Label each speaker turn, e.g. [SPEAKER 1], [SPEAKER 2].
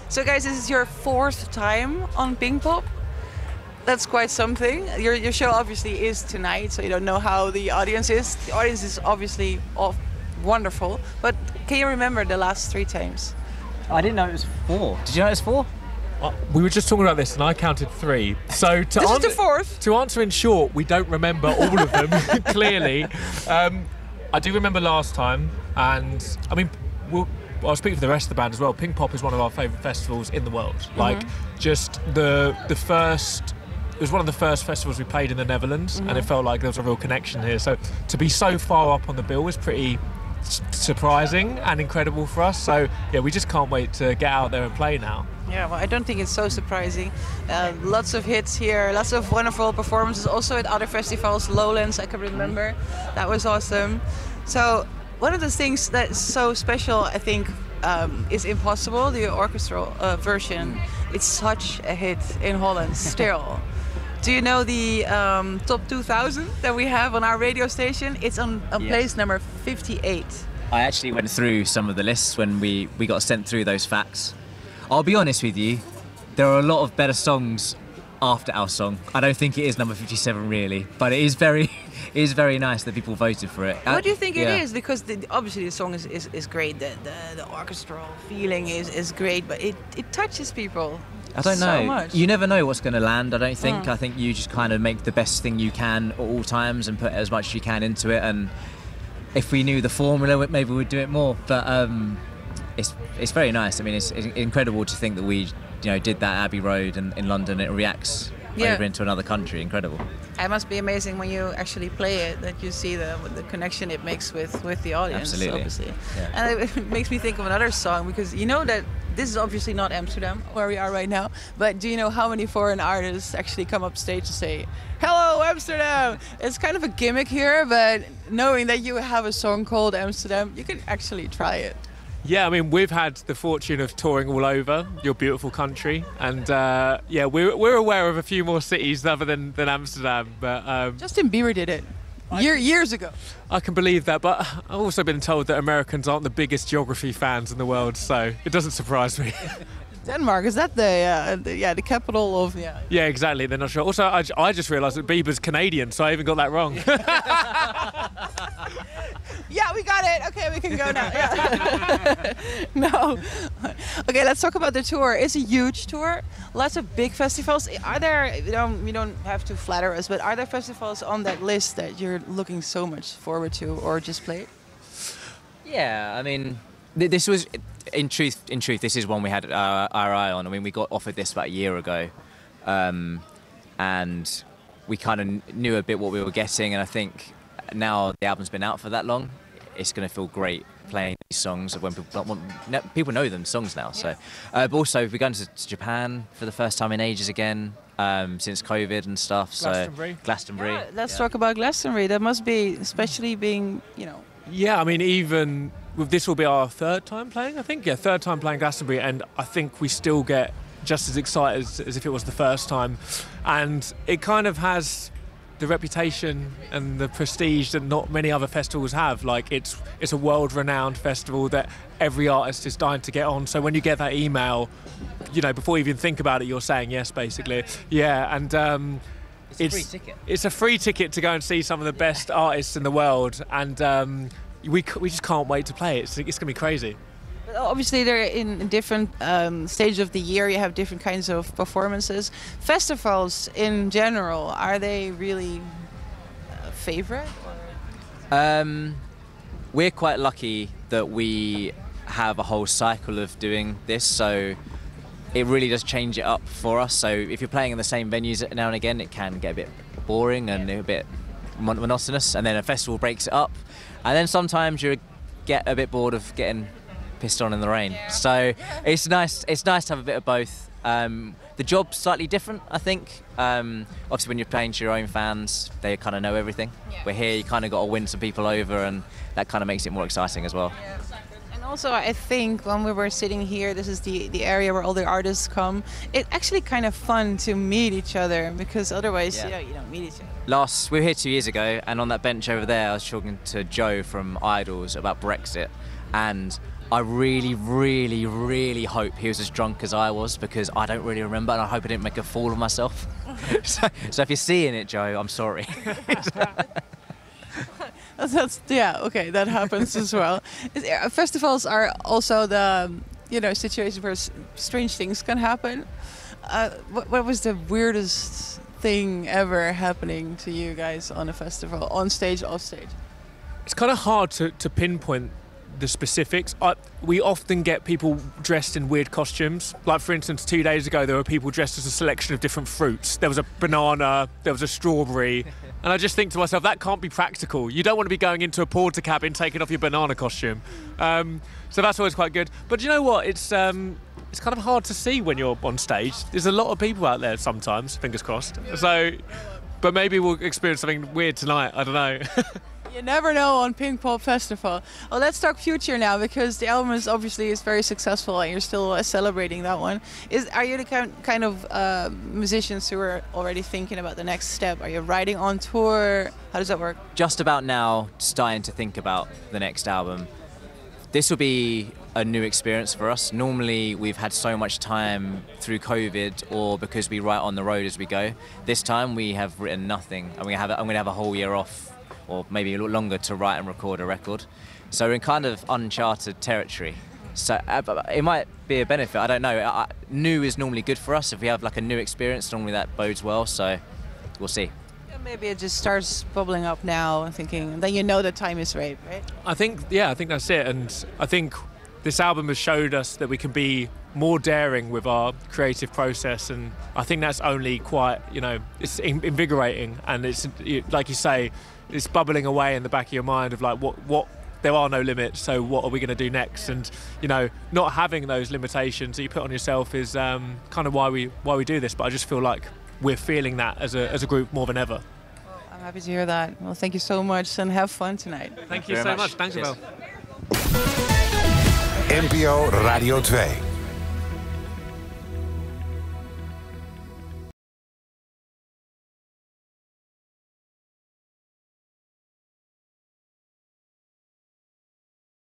[SPEAKER 1] So guys, this is your 4th time on Pinkpop. That's quite something. Your show obviously is tonight, so you don't know how the audience is. The audience is obviously wonderful, but can you remember the last 3 times?
[SPEAKER 2] I didn't know it was 4. Did you know it was 4?
[SPEAKER 3] We were just talking about this and I counted 3. So
[SPEAKER 1] This is the 4th.
[SPEAKER 3] To answer in short, we don't remember all of them, clearly. I do remember last time, and I mean, I'll speak for the rest of the band as well. Pinkpop is one of our favourite festivals in the world. Like, just the first... It was one of the first festivals we played in the Netherlands, and it felt like there was a real connection here. So to be so far up on the bill was pretty surprising and incredible for us. So yeah, we just can't wait to get out there and play now.
[SPEAKER 1] Yeah, well, I don't think it's so surprising. Lots of hits here, lots of wonderful performances. Also at other festivals, Lowlands, I can remember. That was awesome. So one of the things that's so special, I think, is Impossible, the orchestral version. It's such a hit in Holland still. Do you know the top 2000 that we have on our radio station? It's on place number 58.
[SPEAKER 2] I actually went through some of the lists when we got sent through those facts. I'll be honest with you, there are a lot of better songs after our song. I don't think it is number 57 really, but it is very nice that people voted for it.
[SPEAKER 1] What do you think it is? Because obviously the song is great, the orchestral feeling is great, but it touches people.
[SPEAKER 2] I don't know.
[SPEAKER 1] So much.
[SPEAKER 2] You never know what's going to land, I don't think. I think you just kind of make the best thing you can at all times and put as much as you can into it. And if we knew the formula, maybe we'd do it more. But it's very nice. I mean, it's incredible to think that we did that Abbey Road in London. It reacts over into another country. Incredible.
[SPEAKER 1] It must be amazing when you actually play it, that you see the connection it makes with the audience.
[SPEAKER 2] Absolutely.
[SPEAKER 1] Obviously.
[SPEAKER 2] Yeah.
[SPEAKER 1] And it makes me think of another song, because you know that this is obviously not Amsterdam, where we are right now, but do you know how many foreign artists actually come up stage to say, "Hello, Amsterdam"? It's kind of a gimmick here, but knowing that you have a song called Amsterdam, you can actually try it.
[SPEAKER 3] Yeah, I mean, we've had the fortune of touring all over your beautiful country, and we're aware of a few more cities other than Amsterdam. But
[SPEAKER 1] Justin Bieber did it years ago.
[SPEAKER 3] I can believe that, but I've also been told that Americans aren't the biggest geography fans in the world, so it doesn't surprise me.
[SPEAKER 1] Denmark, is that the capital of...
[SPEAKER 3] Yeah, exactly, they're not sure. Also, I just realised that Bieber's Canadian, so I even got that wrong.
[SPEAKER 1] Yeah, we got it. Okay, we can go now. Yeah. No. Okay, let's talk about the tour. It's a huge tour. Lots of big festivals. Are there, you don't have to flatter us, but are there festivals on that list that you're looking so much forward to, or just play?
[SPEAKER 2] Yeah, I mean, this was... In truth, this is one we had our eye on. I mean, we got offered this about a year ago, and we kind of knew a bit what we were getting. And I think now the album's been out for that long, it's going to feel great playing these songs when people know them songs now. So, but also we're going to Japan for the first time in ages again, since COVID and stuff. Glastonbury.
[SPEAKER 1] Yeah, let's talk about Glastonbury. That must be, especially being,
[SPEAKER 3] Yeah, I mean, even this will be our 3rd time playing, I think. Yeah, 3rd time playing Glastonbury, and I think we still get just as excited as if it was the first time. And it kind of has the reputation and the prestige that not many other festivals have. Like, it's a world-renowned festival that every artist is dying to get on. So when you get that email, before you even think about it, you're saying yes, basically. Yeah, and
[SPEAKER 2] it's a free ticket.
[SPEAKER 3] It's a free ticket to go and see some of the best artists in the world, and we just can't wait to play it. It's going to be crazy.
[SPEAKER 1] Obviously, they're in different stages of the year. You have different kinds of performances. Festivals in general, are they really a favorite?
[SPEAKER 2] We're quite lucky that we have a whole cycle of doing this, so it really does change it up for us. So if you're playing in the same venues now and again, it can get a bit boring and a bit monotonous, and then a festival breaks it up, and then sometimes you get a bit bored of getting pissed on in the rain. So it's nice to have a bit of both. The job's slightly different, I think. Obviously when you're playing to your own fans, they kind of know everything. But here you kind of got to win some people over, and that kind of makes it more exciting as well.
[SPEAKER 1] And also, I think when we were sitting here, this is the area where all the artists come, it's actually kind of fun to meet each other, because otherwise you don't meet each other.
[SPEAKER 2] We were here 2 years ago, and on that bench over there I was talking to Joe from Idols about Brexit, and I really, really, really hope he was as drunk as I was, because I don't really remember, and I hope I didn't make a fool of myself. So if you're seeing it, Joe, I'm sorry.
[SPEAKER 1] Yeah, okay, that happens as well. Festivals are also the situation where strange things can happen. What was the weirdest thing ever happening to you guys on a festival, on stage, off stage?
[SPEAKER 3] It's kind of hard to pinpoint the specifics. We often get people dressed in weird costumes. Like, for instance, 2 days ago, there were people dressed as a selection of different fruits. There was a banana, there was a strawberry. And I just think to myself, that can't be practical. You don't want to be going into a porter cabin taking off your banana costume. So that's always quite good. But you know what? It's kind of hard to see when you're on stage. There's a lot of people out there sometimes, fingers crossed. So, but maybe we'll experience something weird tonight. I don't know.
[SPEAKER 1] You never know on Pinkpop Festival. Well, let's talk future now, because the album is obviously very successful and you're still celebrating that one. Are you the kind of musicians who are already thinking about the next step? Are you writing on tour? How does that work?
[SPEAKER 2] Just about now, starting to think about the next album. This will be a new experience for us. Normally, we've had so much time through COVID or because we write on the road as we go. This time, we have written nothing, and I'm going to have a whole year off, or maybe a little longer, to write and record a record. So we're in kind of uncharted territory. So it might be a benefit, I don't know. New is normally good for us. If we have like a new experience, normally that bodes well, so we'll see.
[SPEAKER 1] Yeah, maybe it just starts bubbling up now and thinking, then you know the time is right?
[SPEAKER 3] I think that's it. And I think this album has showed us that we can be more daring with our creative process, and I think that's only quite, it's invigorating, and it's, like you say, it's bubbling away in the back of your mind of like what there are no limits, so what are we going to do next? And not having those limitations that you put on yourself is kind of why we do this. But I just feel like we're feeling that as a group more than ever.
[SPEAKER 1] I'm happy to hear that. Well, thank you so much and have fun tonight.
[SPEAKER 3] Thank you so much. Thanks, Abel.
[SPEAKER 4] NPO Radio 2.